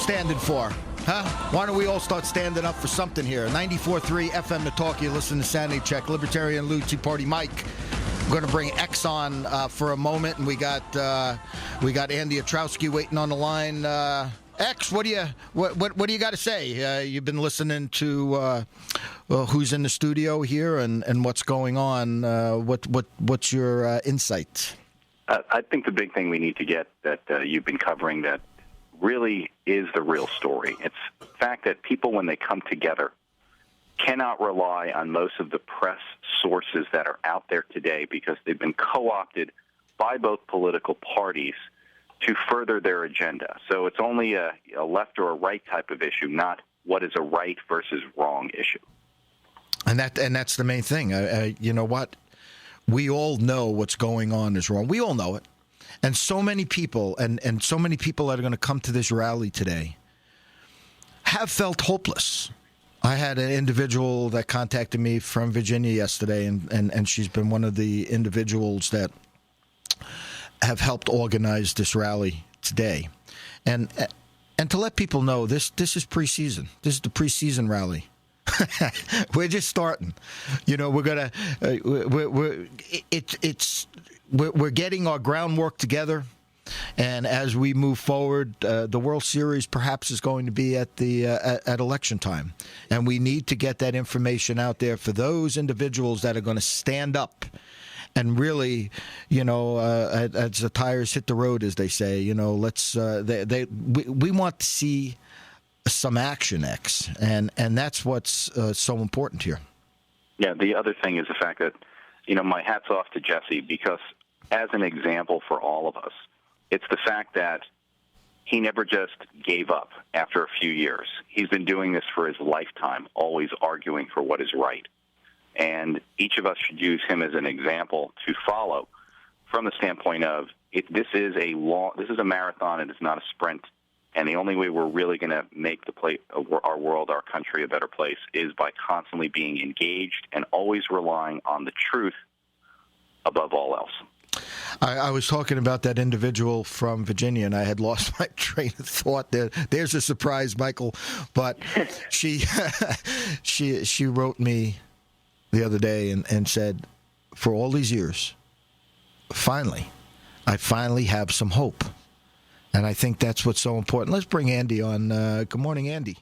standing for? Huh? Why don't we all start standing up for something here? 94.3 FM to talk. You listen to Sanity Check. Libertarian Lou, Tea Party Mike. We're going to bring X on for a moment, and we got Andy Otrowski waiting on the line. X, what do you got to say? You've been listening to who's in the studio here and what's going on. What's your insight? I think the big thing we need to get that you've been covering that really is the real story. It's the fact that people, when they come together, cannot rely on most of the press sources that are out there today because they've been co-opted by both political parties to further their agenda. So it's only a left or a right type of issue, not what is a right versus wrong issue. And that's the main thing. You know what? We all know what's going on is wrong. We all know it. And so many people, and so many people that are going to come to this rally today have felt hopeless. I had an individual that contacted me from Virginia yesterday, and she's been one of the individuals that have helped organize this rally today. And to let people know, this is preseason. This is the preseason rally. We're just starting. You know, we're gonna we're getting our groundwork together, and as we move forward, the World Series perhaps is going to be at election time, and we need to get that information out there for those individuals that are going to stand up and really, you know, as the tires hit the road, as they say, you know, let's we want to see some action, X, and that's what's so important here. Yeah, the other thing is the fact that, you know, my hat's off to Jesse, because as an example for all of us, it's the fact that he never just gave up after a few years. He's been doing this for his lifetime, always arguing for what is right. And each of us should use him as an example to follow from the standpoint of this is a marathon, and it's not a sprint. And the only way we're really going to make our world, our country, a better place is by constantly being engaged and always relying on the truth above all else. I was talking about that individual from Virginia, and I had lost my train of thought. There's a surprise, Michael. But she wrote me the other day and said, for all these years, I finally have some hope. And I think that's what's so important. Let's bring Andy on. Good morning, Andy.